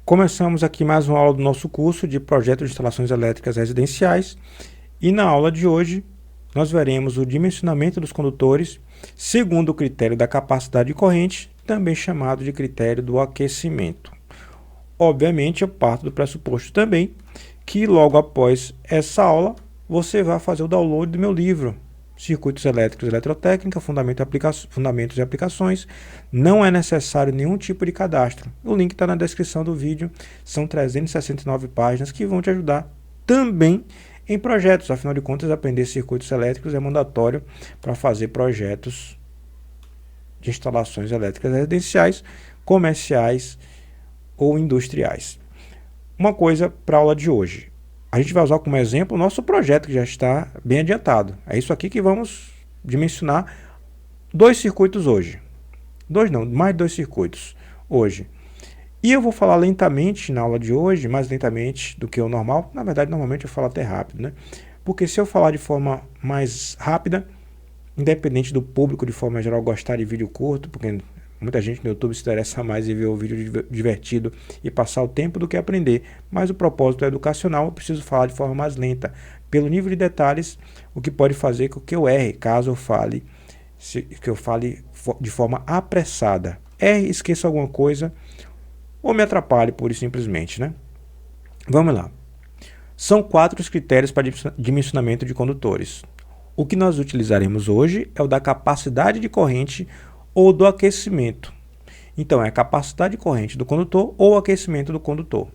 Começamos aqui mais uma aula do nosso curso de Projeto de Instalações Elétricas Residenciais e na aula de hoje nós veremos o dimensionamento dos condutores segundo o critério da capacidade de corrente, também chamado de critério do aquecimento. Obviamente, eu parto do pressuposto também que logo após essa aula você vai fazer o download do meu livro Circuitos Elétricos e Eletrotécnica, Fundamentos e Aplicações. Não é necessário nenhum tipo de cadastro. O link está na descrição do vídeo. São 369 páginas que vão te ajudar também em projetos. Afinal de contas, aprender circuitos elétricos é mandatório para fazer projetos de instalações elétricas residenciais, comerciais ou industriais. Uma coisa para a aula de hoje. A gente vai usar como exemplo o nosso projeto que já está bem adiantado. É isso aqui que vamos dimensionar dois circuitos hoje. Mais dois circuitos hoje. E eu vou falar lentamente na aula de hoje, mais lentamente do que o normal. Na verdade, normalmente eu falo até rápido, né? Porque se eu falar de forma mais rápida, independente do público de forma geral gostar de vídeo curto, porque muita gente no YouTube se interessa mais em ver o vídeo divertido e passar o tempo do que aprender. Mas o propósito é educacional, eu preciso falar de forma mais lenta. Pelo nível de detalhes, o que pode fazer com que eu erre, caso eu fale, de forma apressada. Erre, esqueça alguma coisa ou me atrapalhe pura e simplesmente, né? Vamos lá. São 4 os critérios para dimensionamento de condutores. O que nós utilizaremos hoje é o da capacidade de corrente ou do aquecimento. Então, é a capacidade de corrente do condutor ou o aquecimento do condutor.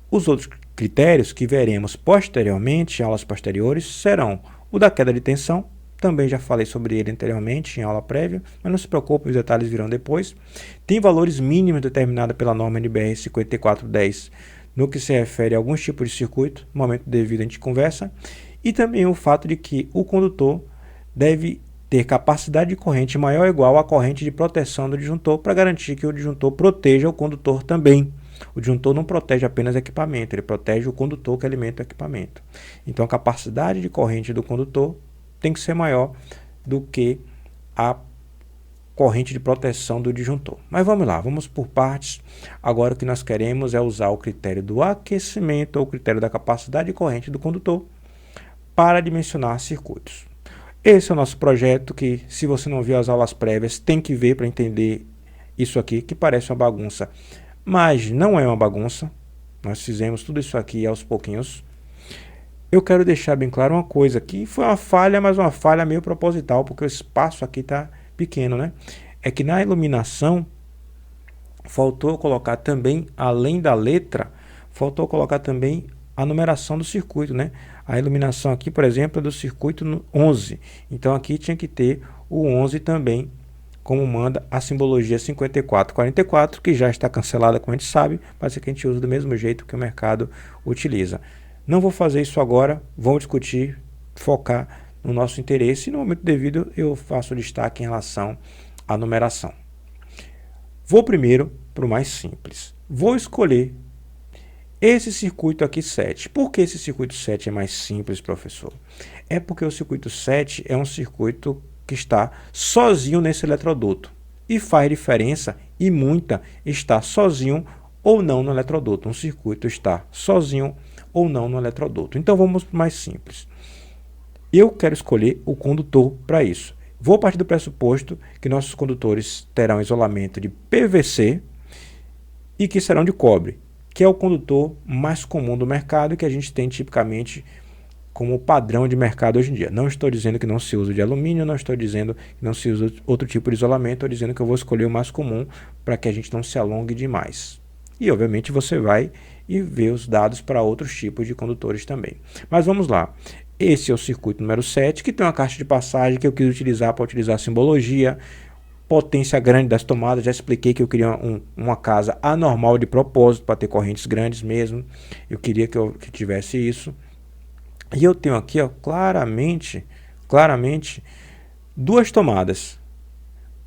Os outros critérios que veremos posteriormente, em aulas posteriores, serão o da queda de tensão. Também já falei sobre ele anteriormente em aula prévia, mas não se preocupe, os detalhes virão depois. Tem valores mínimos determinados pela norma NBR 5410 no que se refere a alguns tipos de circuito. No momento devido a gente conversa. E também o fato de que o condutor deve ter capacidade de corrente maior ou igual à corrente de proteção do disjuntor para garantir que o disjuntor proteja o condutor também. O disjuntor não protege apenas o equipamento, ele protege o condutor que alimenta o equipamento. Então a capacidade de corrente do condutor tem que ser maior do que a corrente de proteção do disjuntor. Mas vamos lá, vamos por partes. Agora o que nós queremos é usar o critério do aquecimento ou o critério da capacidade de corrente do condutor para dimensionar circuitos. Esse é o nosso projeto que, se você não viu as aulas prévias, tem que ver para entender isso aqui, que parece uma bagunça. Mas não é uma bagunça. Nós fizemos tudo isso aqui aos pouquinhos. Eu quero deixar bem claro uma coisa, que foi uma falha, mas uma falha meio proposital, porque o espaço aqui está pequeno, né? É que na iluminação, faltou colocar também, além da letra, faltou colocar também a numeração do circuito, né? A iluminação aqui, por exemplo, é do circuito 11. Então aqui tinha que ter o 11 também, como manda a simbologia 5444, que já está cancelada, como a gente sabe, mas é que a gente usa do mesmo jeito que o mercado utiliza. Não vou fazer isso agora, vamos discutir, focar no nosso interesse e no momento devido eu faço destaque em relação à numeração. Vou primeiro para o mais simples. Vou escolher esse circuito aqui 7. Por que esse circuito 7 é mais simples, professor? É porque o circuito 7 é um circuito que está sozinho nesse eletroduto. E faz diferença, e muita, estar sozinho ou não no eletroduto. Um circuito está sozinho ou não no eletroduto. Então vamos para o mais simples. Eu quero escolher o condutor para isso. Vou partir do pressuposto que nossos condutores terão isolamento de PVC e que serão de cobre, que é o condutor mais comum do mercado e que a gente tem tipicamente como padrão de mercado hoje em dia. Não estou dizendo que não se usa de alumínio, não estou dizendo que não se usa outro tipo de isolamento, estou dizendo que eu vou escolher o mais comum para que a gente não se alongue demais. E obviamente você vai e vê os dados para outros tipos de condutores também. Mas vamos lá. Esse é o circuito número 7, que tem uma caixa de passagem que eu quis utilizar para utilizar a simbologia. Potência grande das tomadas, já expliquei que eu queria uma casa anormal de propósito, para ter correntes grandes mesmo. Eu queria que tivesse isso. E eu tenho aqui, ó, claramente, duas tomadas.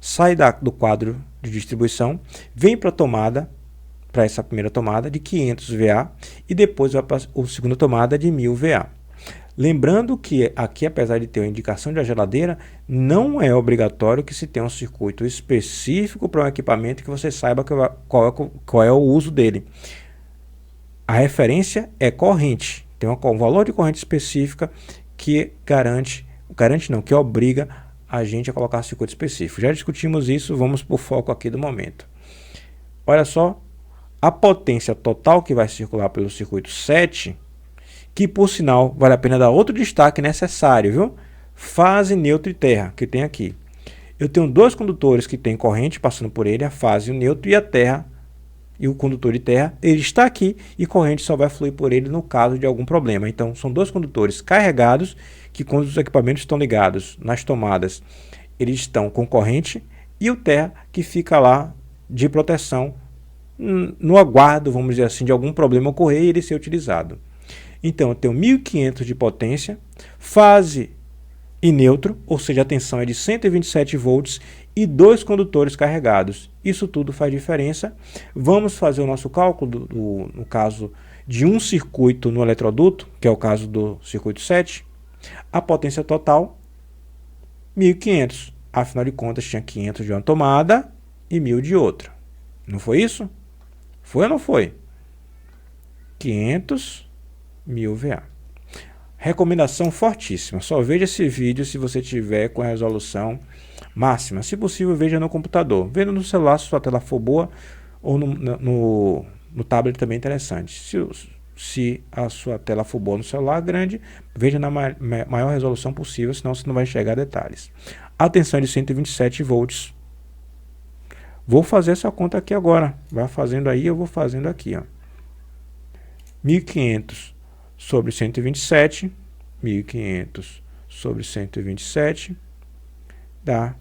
Sai do quadro de distribuição, vem para a tomada, para essa primeira tomada de 500 VA, e depois vai para a segunda tomada de 1000 VA. Lembrando que aqui, apesar de ter uma indicação de geladeira, não é obrigatório que se tenha um circuito específico para um equipamento que você saiba qual é o uso dele. A referência é corrente. Tem um valor de corrente específica que que obriga a gente a colocar circuito específico. Já discutimos isso, vamos para o foco aqui do momento. Olha só, a potência total que vai circular pelo circuito 7, que por sinal vale a pena dar outro destaque necessário, viu? Fase, neutro e terra, que tem aqui. Eu tenho dois condutores que têm corrente passando por ele, a fase, o neutro e a terra, e o condutor de terra, ele está aqui e corrente só vai fluir por ele no caso de algum problema. Então, são dois condutores carregados que, quando os equipamentos estão ligados nas tomadas, eles estão com corrente, e o terra que fica lá de proteção no aguardo, vamos dizer assim, de algum problema ocorrer e ele ser utilizado. Então, eu tenho 1500 de potência, fase e neutro, ou seja, a tensão é de 127 volts e dois condutores carregados. Isso tudo faz diferença. Vamos fazer o nosso cálculo no caso de um circuito no eletroduto, que é o caso do circuito 7. A potência total, 1500. Afinal de contas, tinha 500 de uma tomada e 1000 de outra. Não foi isso? Foi ou não foi? 500, 1000 VA. Recomendação fortíssima. Só veja esse vídeo se você tiver com a resolução máxima. Se possível, veja no computador. Vendo no celular, se sua tela for boa, ou no tablet também é interessante. Se a sua tela for boa no celular grande, veja na maior resolução possível, senão você não vai enxergar detalhes. A tensão é de 127 volts. Vou fazer essa conta aqui agora. Vai fazendo aí, eu vou fazendo aqui. 1500 sobre 127, 1500 sobre 127, dá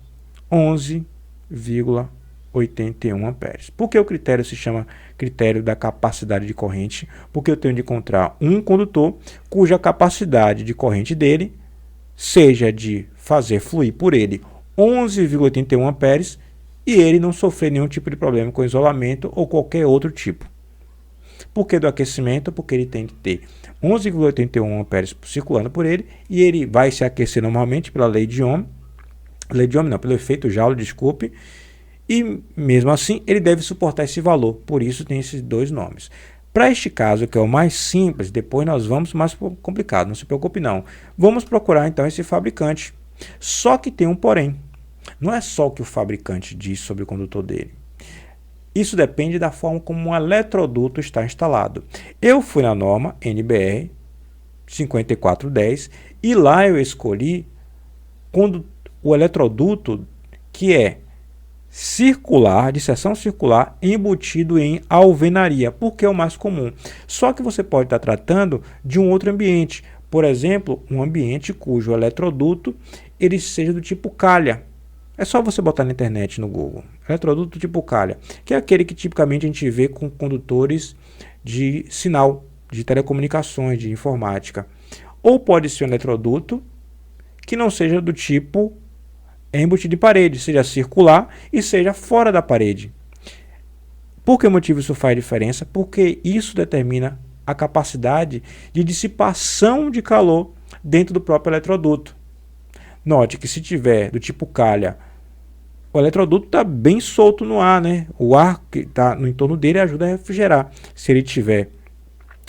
11,81 amperes. Por que o critério se chama critério da capacidade de corrente? Porque eu tenho de encontrar um condutor cuja capacidade de corrente dele seja de fazer fluir por ele 11,81 amperes e ele não sofrer nenhum tipo de problema com isolamento ou qualquer outro tipo. Por que do aquecimento? Porque ele tem que ter 11,81 amperes circulando por ele e ele vai se aquecer normalmente pela lei de Ohm. Lei de Ohm não, pelo efeito Joule, desculpe. E mesmo assim ele deve suportar esse valor, por isso tem esses dois nomes. Para este caso, que é o mais simples, depois nós vamos mais complicado, não se preocupe não. Vamos procurar então esse fabricante. Só que tem um porém. Não é só o que o fabricante diz sobre o condutor dele. Isso depende da forma como o eletroduto está instalado. Eu fui na norma NBR 5410 e lá eu escolhi o eletroduto que é circular, de seção circular, embutido em alvenaria, porque é o mais comum. Só que você pode estar tratando de um outro ambiente, por exemplo, um ambiente cujo eletroduto ele seja do tipo calha. É só você botar na internet, no Google, eletroduto tipo calha, que é aquele que tipicamente a gente vê com condutores de sinal, de telecomunicações, de informática. Ou pode ser um eletroduto que não seja do tipo embutido em parede, seja circular e seja fora da parede. Por que motivo isso faz diferença? Porque isso determina a capacidade de dissipação de calor dentro do próprio eletroduto. Note que se tiver do tipo calha, o eletroduto está bem solto no ar, né? O ar que está no entorno dele ajuda a refrigerar. Se ele tiver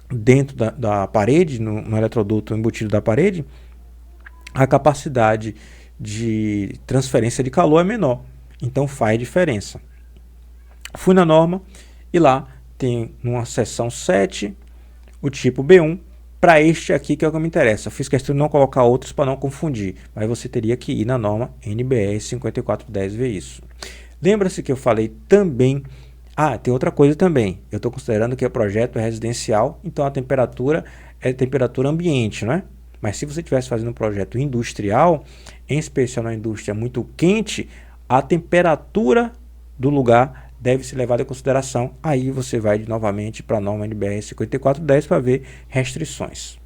dentro da parede, no eletroduto embutido da parede, a capacidade de transferência de calor é menor. Então faz diferença. Fui na norma e lá tem numa seção 7 o tipo B1. Para este aqui que é o que me interessa. Eu fiz questão de não colocar outros para não confundir, mas você teria que ir na norma NBR 5410 ver isso. Lembra-se que eu falei também, tem outra coisa também, eu estou considerando que o projeto é residencial, então a temperatura é temperatura ambiente, não é? Mas se você estivesse fazendo um projeto industrial, em especial na indústria muito quente, a temperatura do lugar deve ser levada em consideração. Aí você vai novamente para a norma NBR 5410 para ver restrições.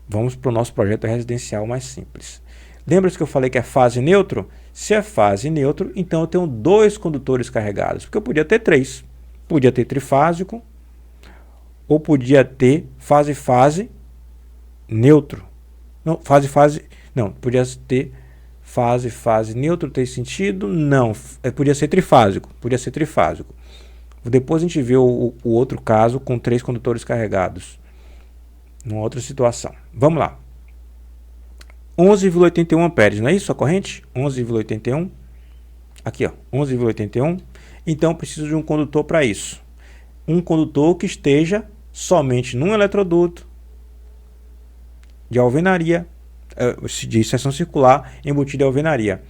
Vamos para o nosso projeto residencial mais simples. Lembra-se que eu falei que é fase neutro? Se é fase neutro, então eu tenho dois condutores carregados, porque eu podia ter três. Podia ter trifásico, ou podia ter fase neutro. Não, podia ter fase neutro, tem sentido? Não, podia ser trifásico. Depois a gente vê o outro caso com 3 condutores carregados, numa outra situação. Vamos lá. 11,81 amperes, não é isso a corrente? 11,81. Aqui, ó, 11,81. Então, eu preciso de um condutor para isso. Um condutor que esteja somente num eletroduto de alvenaria, de seção circular embutido de alvenaria.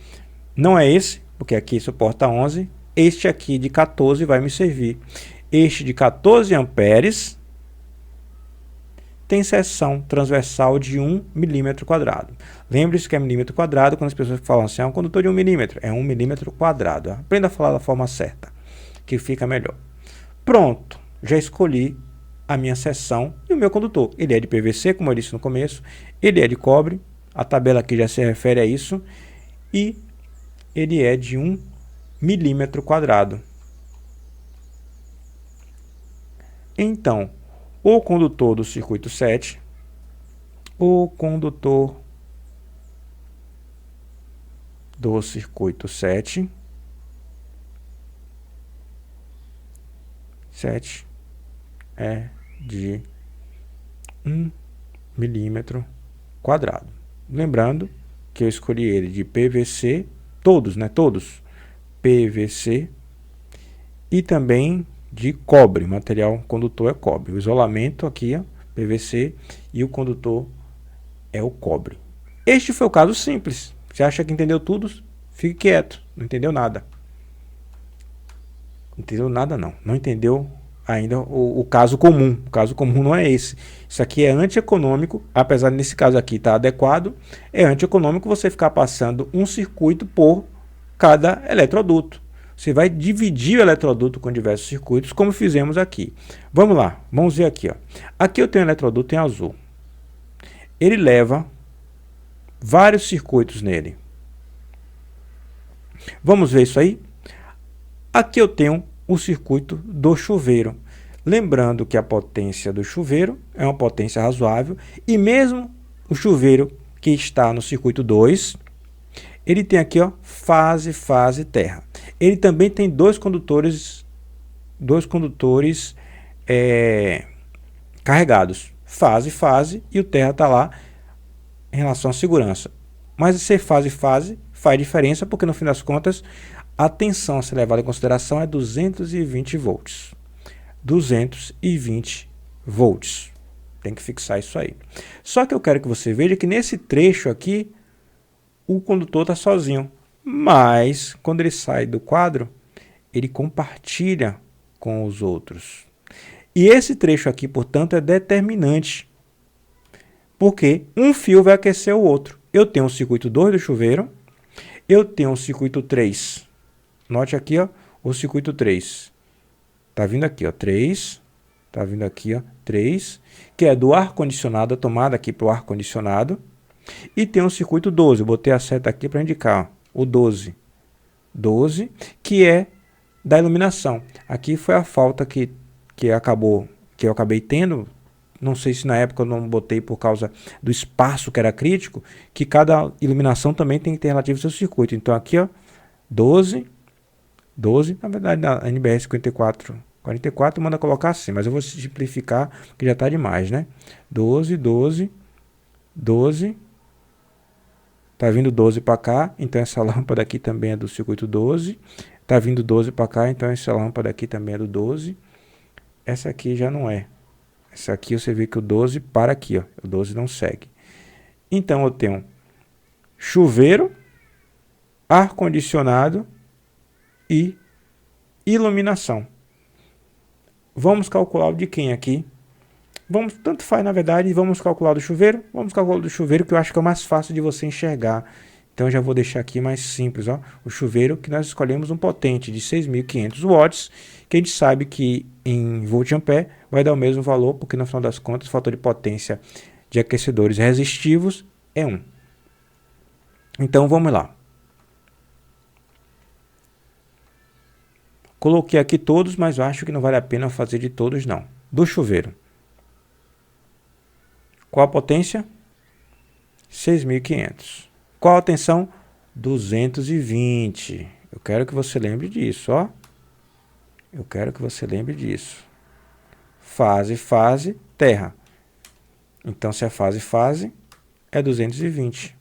Não é esse, porque aqui suporta 11. Este aqui de 14 vai me servir. Este de 14 amperes tem seção transversal de 1 milímetro quadrado. Lembre-se que é milímetro quadrado quando as pessoas falam assim, é um condutor de 1 milímetro. É 1 milímetro quadrado. Aprenda a falar da forma certa, que fica melhor. Pronto, já escolhi a minha seção e o meu condutor. Ele é de PVC, como eu disse no começo. Ele é de cobre. A tabela aqui já se refere a isso. E ele é de 1 milímetro quadrado. Então, o condutor do circuito 7, o condutor do circuito 7 é de 1 milímetro quadrado. Lembrando que eu escolhi ele de PVC, todos, né? Todos PVC e também de cobre, material condutor é cobre. O isolamento aqui é PVC e o condutor é o cobre. Este foi o caso simples. Você acha que entendeu tudo? Fique quieto, não entendeu nada. Não entendeu nada não. Não entendeu ainda o caso comum. O caso comum não é esse. Isso aqui é antieconômico, apesar de nesse caso aqui estar adequado, é antieconômico você ficar passando um circuito por cada eletroduto. Você vai dividir o eletroduto com diversos circuitos, como fizemos aqui. Vamos lá, vamos ver aqui. Ó. Aqui eu tenho um eletroduto em azul. Ele leva vários circuitos nele. Vamos ver isso aí? Aqui eu tenho o circuito do chuveiro. Lembrando que a potência do chuveiro é uma potência razoável. E mesmo o chuveiro que está no circuito 2, ele tem aqui ó, fase, terra. Ele também tem dois condutores carregados, fase, e o terra está lá em relação à segurança. Mas ser fase faz diferença, porque no fim das contas a tensão a ser levada em consideração é 220 volts. 220 volts. Tem que fixar isso aí. Só que eu quero que você veja que nesse trecho aqui o condutor está sozinho. Mas, quando ele sai do quadro, ele compartilha com os outros. E esse trecho aqui, portanto, é determinante. Porque um fio vai aquecer o outro. Eu tenho o circuito 2 do chuveiro. Eu tenho o circuito 3. Note aqui, ó, o circuito 3. Está vindo aqui, ó, 3. Está vindo aqui, ó, 3. Que é do ar-condicionado, a tomada aqui para o ar-condicionado. E tem o circuito 12. Eu botei a seta aqui para indicar, ó. O 12, que é da iluminação. Aqui foi a falta que eu acabei tendo. Não sei se na época eu não botei por causa do espaço que era crítico, que cada iluminação também tem que ter relativo ao seu circuito. Então aqui, ó, 12, na verdade na NBR 5444 manda colocar assim, mas eu vou simplificar porque já está demais, né? 12. Tá vindo 12 para cá, então essa lâmpada aqui também é do circuito 12. Tá vindo 12 para cá, então essa lâmpada aqui também é do 12. Essa aqui já não é. Essa aqui você vê que o 12 para aqui, ó. O 12 não segue. Então eu tenho chuveiro, ar-condicionado e iluminação. Vamos calcular o de quem aqui? Tanto faz na verdade, vamos calcular do chuveiro. Vamos calcular do chuveiro, que eu acho que é o mais fácil de você enxergar. Então eu já vou deixar aqui mais simples, ó. O chuveiro que nós escolhemos um potente de 6.500 watts, que a gente sabe que em volt-ampere vai dar o mesmo valor, porque no final das contas o fator de potência de aquecedores resistivos é 1. Então vamos lá. Coloquei aqui todos, mas eu acho que não vale a pena fazer de todos não. Do chuveiro. Qual a potência? 6.500. Qual a tensão? 220. Eu quero que você lembre disso, ó. Eu quero que você lembre disso. Fase, fase, terra. Então, se é fase, fase, é 220.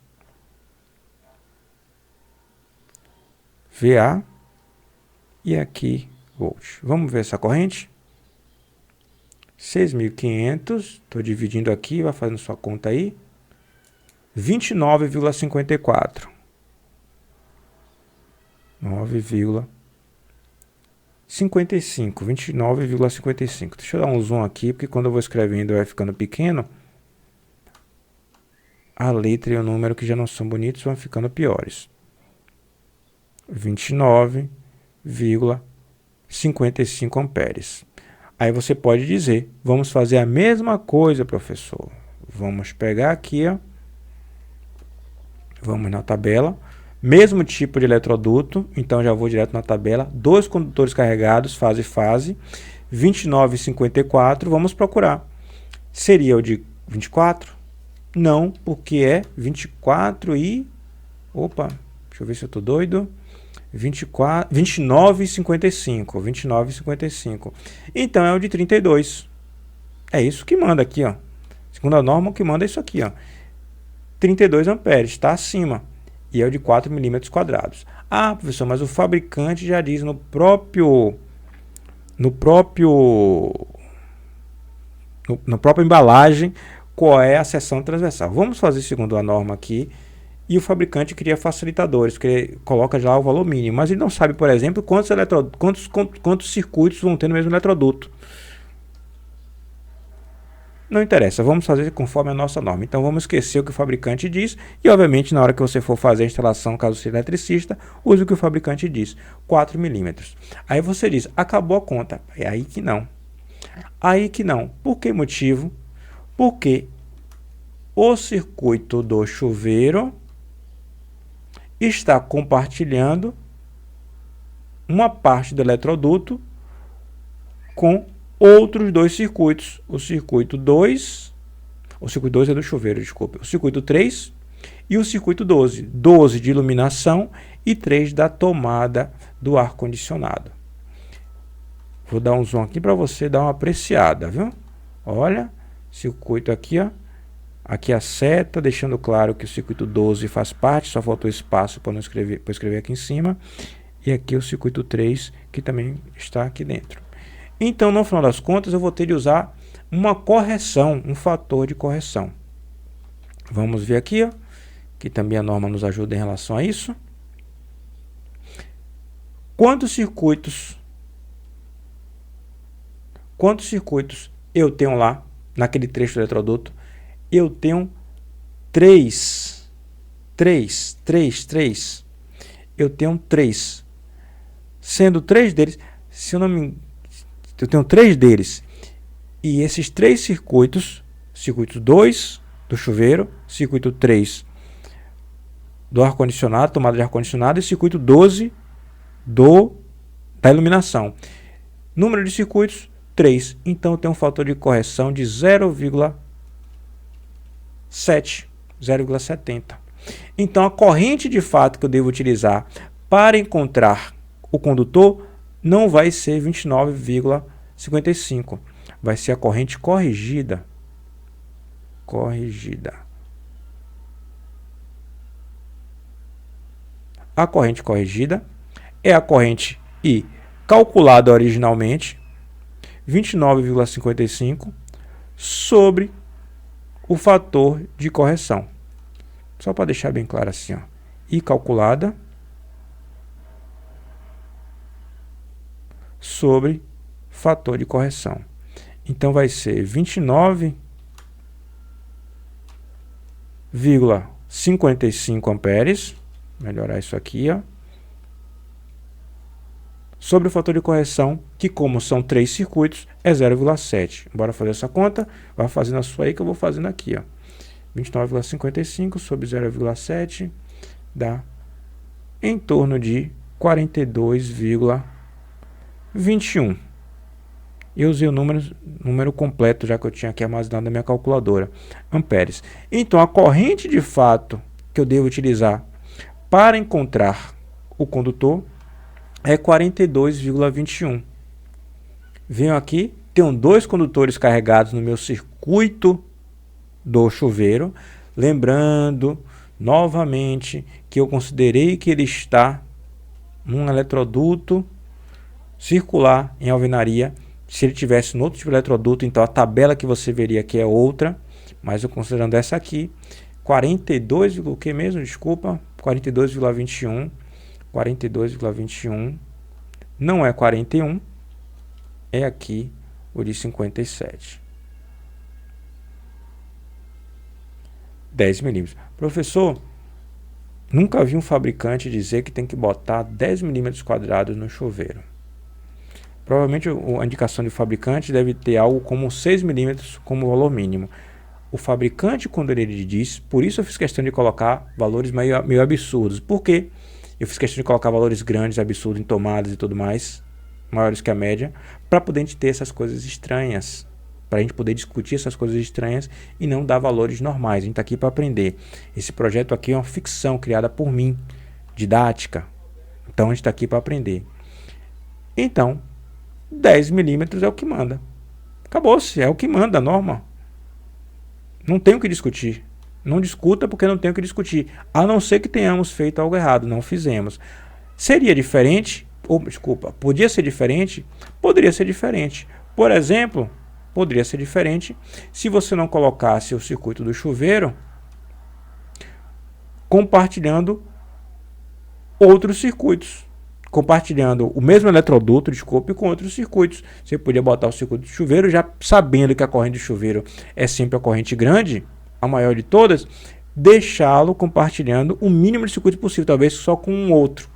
VA e aqui volt. Vamos ver essa corrente? 6.500, estou dividindo aqui, vai fazendo sua conta aí. 29,54. 29,55. Deixa eu dar um zoom aqui, porque quando eu vou escrevendo vai ficando pequeno. A letra e o número que já não são bonitos vão ficando piores. 29,55 amperes. Aí você pode dizer, vamos fazer a mesma coisa, professor. Vamos pegar aqui, ó. Vamos na tabela. Mesmo tipo de eletroduto, então já vou direto na tabela. 2 condutores carregados, fase, fase. 29,54, vamos procurar. Seria o de 24? Não, porque é 24 e... Opa, deixa eu ver se eu estou doido. 29,55. 29,55. Então é o de 32. É isso que manda aqui, ó. Segundo a norma, o que manda é isso aqui, ó. 32 amperes, está acima. E é o de 4 milímetros quadrados. Ah, professor, mas o fabricante já diz na própria embalagem qual é a seção transversal. Vamos fazer segundo a norma aqui. E o fabricante cria facilitadores, que ele coloca já o valor mínimo. Mas ele não sabe, por exemplo, quantos circuitos vão ter no mesmo eletroduto. Não interessa, vamos fazer conforme a nossa norma. Então vamos esquecer o que o fabricante diz. E obviamente na hora que você for fazer a instalação, caso seja eletricista, use o que o fabricante diz, 4 milímetros. Aí você diz, acabou a conta. É aí que não. Aí que não. Por que motivo? Porque o circuito do chuveiro está compartilhando uma parte do eletroduto com outros dois circuitos. O circuito 2 é do chuveiro, desculpe. O circuito 3 e o circuito 12. 12 de iluminação e 3 da tomada do ar-condicionado. Vou dar um zoom aqui para você dar uma apreciada, viu? Olha, circuito aqui, ó. Aqui a seta, deixando claro que o circuito 12 faz parte, só faltou espaço para escrever aqui em cima. E aqui o circuito 3, que também está aqui dentro. Então, no final das contas, eu vou ter de usar uma correção, um fator de correção. Vamos ver aqui, ó, que também a norma nos ajuda em relação a isso. Quantos circuitos eu tenho lá, naquele trecho do eletroduto? Eu tenho 3. Eu tenho 3. Sendo 3 deles, eu tenho 3 deles. E esses 3 circuitos, circuito 2 do chuveiro, circuito 3 do ar-condicionado, tomada de ar-condicionado, e circuito 12 da iluminação. Número de circuitos, 3. Então eu tenho um fator de correção de 0,70. Então a corrente de fato que eu devo utilizar para encontrar o condutor não vai ser 29,55. Vai ser a corrente corrigida. A corrente corrigida é a corrente I calculada originalmente, 29,55, sobre o fator de correção. Só para deixar bem claro assim, ó. I calculada sobre fator de correção. Então vai ser 29,55 amperes. Melhorar isso aqui, ó. Sobre o fator de correção, que como são 3 circuitos, é 0,7. Bora fazer essa conta? Vai fazendo a sua aí que eu vou fazendo aqui, ó. 29,55 sobre 0,7 dá em torno de 42,21. Eu usei o número completo, já que eu tinha aqui armazenado na minha calculadora, amperes. Então, a corrente de fato que eu devo utilizar para encontrar o condutor é 42,21. Venho aqui, tenho 2 condutores carregados no meu circuito do chuveiro. Lembrando, novamente, que eu considerei que ele está num eletroduto circular em alvenaria. Se ele tivesse no outro tipo de eletroduto, então a tabela que você veria aqui é outra. Mas eu considerando essa aqui, 42, o que mesmo? Desculpa, 42,21. 42,21 não é 41, é aqui o de 57. 10 milímetros. Professor, nunca vi um fabricante dizer que tem que botar 10 milímetros quadrados no chuveiro. Provavelmente a indicação do fabricante deve ter algo como 6 milímetros como valor mínimo. O fabricante, quando ele diz, por isso eu fiz questão de colocar valores meio absurdos. Por quê? Eu fiz questão de colocar valores grandes, absurdos, em tomadas e tudo mais, maiores que a média, para poder a gente ter essas coisas estranhas, para a gente poder discutir essas coisas estranhas e não dar valores normais. A gente está aqui para aprender. Esse projeto aqui é uma ficção criada por mim, didática. Então a gente está aqui para aprender. Então, 10 milímetros é o que manda. Acabou-se, é o que manda a norma. Não tem o que discutir. Não discuta porque não tem o que discutir. A não ser que tenhamos feito algo errado. Não fizemos. Seria diferente? Podia ser diferente? Poderia ser diferente. Por exemplo, poderia ser diferente se você não colocasse o circuito do chuveiro compartilhando outros circuitos. Compartilhando o mesmo eletroduto, com outros circuitos. Você podia botar o circuito do chuveiro, já sabendo que a corrente do chuveiro é sempre a corrente grande, a maior de todas, deixá-lo compartilhando o mínimo de circuito possível, talvez só com um outro.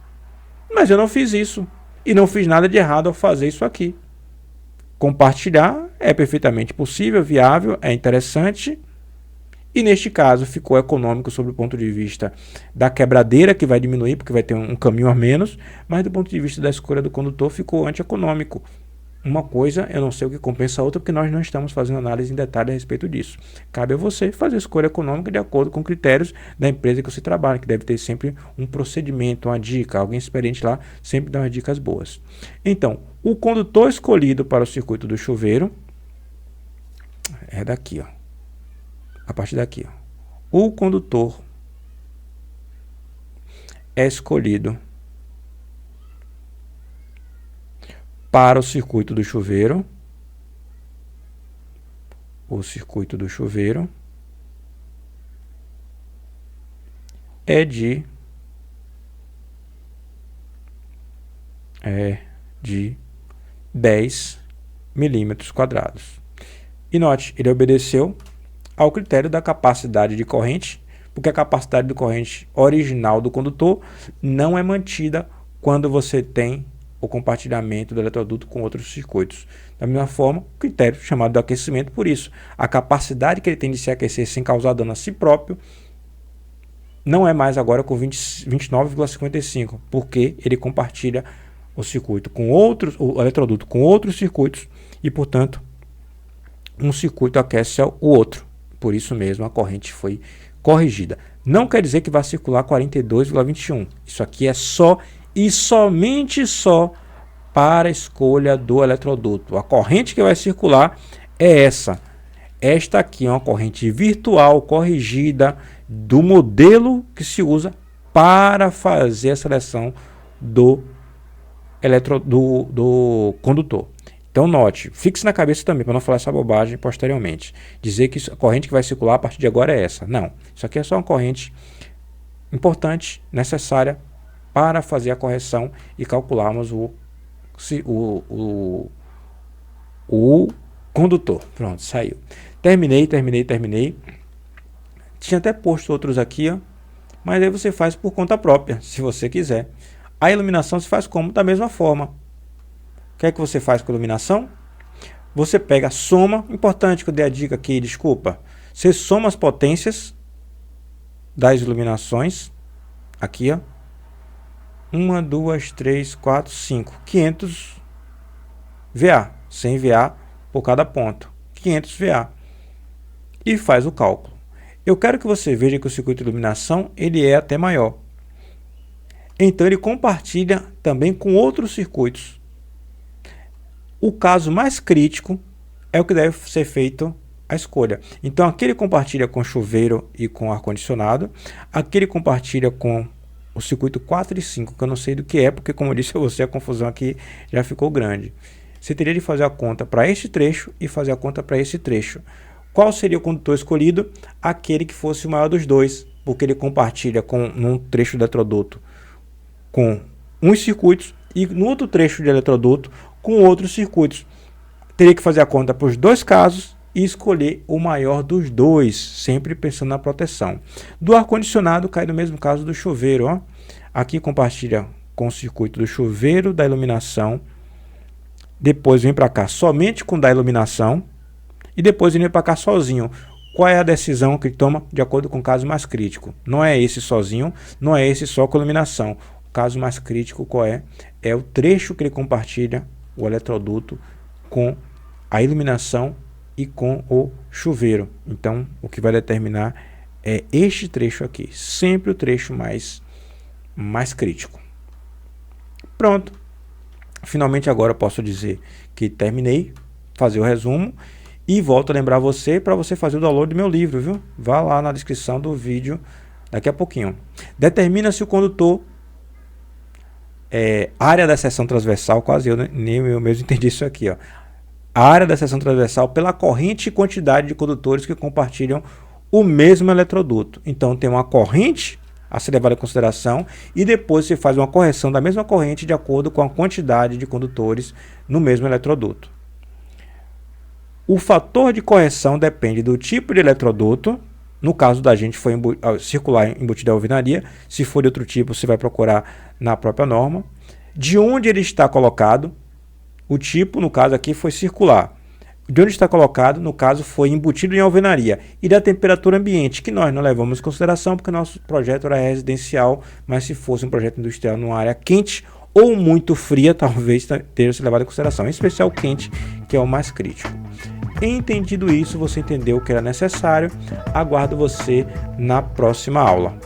Mas eu não fiz isso. E não fiz nada de errado ao fazer isso aqui. Compartilhar é perfeitamente possível, viável, é interessante. E neste caso ficou econômico sob o ponto de vista da quebradeira, que vai diminuir porque vai ter um caminho a menos, mas do ponto de vista da escolha do condutor ficou antieconômico. Uma coisa, eu não sei o que compensa a outra, porque nós não estamos fazendo análise em detalhe a respeito disso. Cabe a você fazer a escolha econômica de acordo com critérios da empresa que você trabalha, que deve ter sempre um procedimento, uma dica, alguém experiente lá sempre dá umas dicas boas. Então, o condutor escolhido para o circuito do chuveiro é daqui, ó. A partir daqui, ó. O condutor é escolhido para o circuito do chuveiro. O circuito do chuveiro é de 10 milímetros quadrados. E note, ele obedeceu ao critério da capacidade de corrente, porque a capacidade de corrente original do condutor não é mantida quando você tem o compartilhamento do eletroduto com outros circuitos. Da mesma forma, o critério chamado de aquecimento, por isso, a capacidade que ele tem de se aquecer sem causar dano a si próprio não é mais agora com 29,55, porque ele compartilha o circuito com outros, o eletroduto com outros circuitos e, portanto, um circuito aquece o outro. Por isso mesmo a corrente foi corrigida. Não quer dizer que vai circular 42,21. Isso aqui é só e somente só para a escolha do eletroduto. A corrente que vai circular é essa. Esta aqui é uma corrente virtual corrigida do modelo que se usa para fazer a seleção do condutor. Então note, fixe na cabeça também, para não falar essa bobagem posteriormente. Dizer que a corrente que vai circular a partir de agora é essa. Não, isso aqui é só uma corrente importante, necessária para fazer a correção e calcularmos o condutor. Pronto, saiu. Terminei. Tinha até posto outros aqui, ó, mas aí você faz por conta própria, se você quiser. A iluminação se faz como? Da mesma forma. O que é que você faz com a iluminação? Você pega a soma, importante que eu dei a dica aqui, desculpa. Você soma as potências das iluminações, aqui, ó. 1, 2, 3, 4, 5. 500 VA, 100 VA por cada ponto. 500 VA. E faz o cálculo. Eu quero que você veja que o circuito de iluminação ele é até maior. Então ele compartilha também com outros circuitos. o caso mais crítico é o que deve ser feito a escolha. Então, aquele compartilha com chuveiro e com ar-condicionado, aquele compartilha com o circuito 4 e 5, que eu não sei do que é, porque como eu disse a você, a confusão aqui já ficou grande. Você teria de fazer a conta para este trecho e fazer a conta para esse trecho. Qual seria o condutor escolhido? Aquele que fosse o maior dos dois, porque ele compartilha com num trecho de eletroduto com uns circuitos e no outro trecho de eletroduto com outros circuitos. Teria que fazer a conta para os dois casos e escolher o maior dos dois, sempre pensando na proteção. Do ar-condicionado cai no mesmo caso do chuveiro. Ó. Aqui compartilha com o circuito do chuveiro, da iluminação, depois vem para cá somente com o da iluminação e depois ele vem para cá sozinho. Qual é a decisão que ele toma de acordo com o caso mais crítico? Não é esse sozinho, não é esse só com iluminação. O caso mais crítico qual é? É o trecho que ele compartilha, o eletroduto, com a iluminação e com o chuveiro. Então, o que vai determinar é este trecho aqui, sempre o trecho mais crítico. Pronto. Finalmente agora eu posso dizer que terminei, fazer o resumo e volto a lembrar você para você fazer o download do meu livro, viu? Vá lá na descrição do vídeo daqui a pouquinho. Determina se o condutor área da seção transversal, quase nem eu mesmo entendi isso aqui, ó. A área da seção transversal pela corrente e quantidade de condutores que compartilham o mesmo eletroduto. Então tem uma corrente a ser levada em consideração e depois se faz uma correção da mesma corrente de acordo com a quantidade de condutores no mesmo eletroduto. O fator de correção depende do tipo de eletroduto. No caso da gente foi circular embutido a alvenaria. Se for de outro tipo, você vai procurar na própria norma. De onde ele está colocado. O tipo, no caso aqui, foi circular. De onde está colocado, no caso, foi embutido em alvenaria. E da temperatura ambiente, que nós não levamos em consideração, porque nosso projeto era residencial, mas se fosse um projeto industrial numa área quente ou muito fria, talvez tenha sido levado em consideração. Em especial quente, que é o mais crítico. Entendido isso, você entendeu o que era necessário. Aguardo você na próxima aula.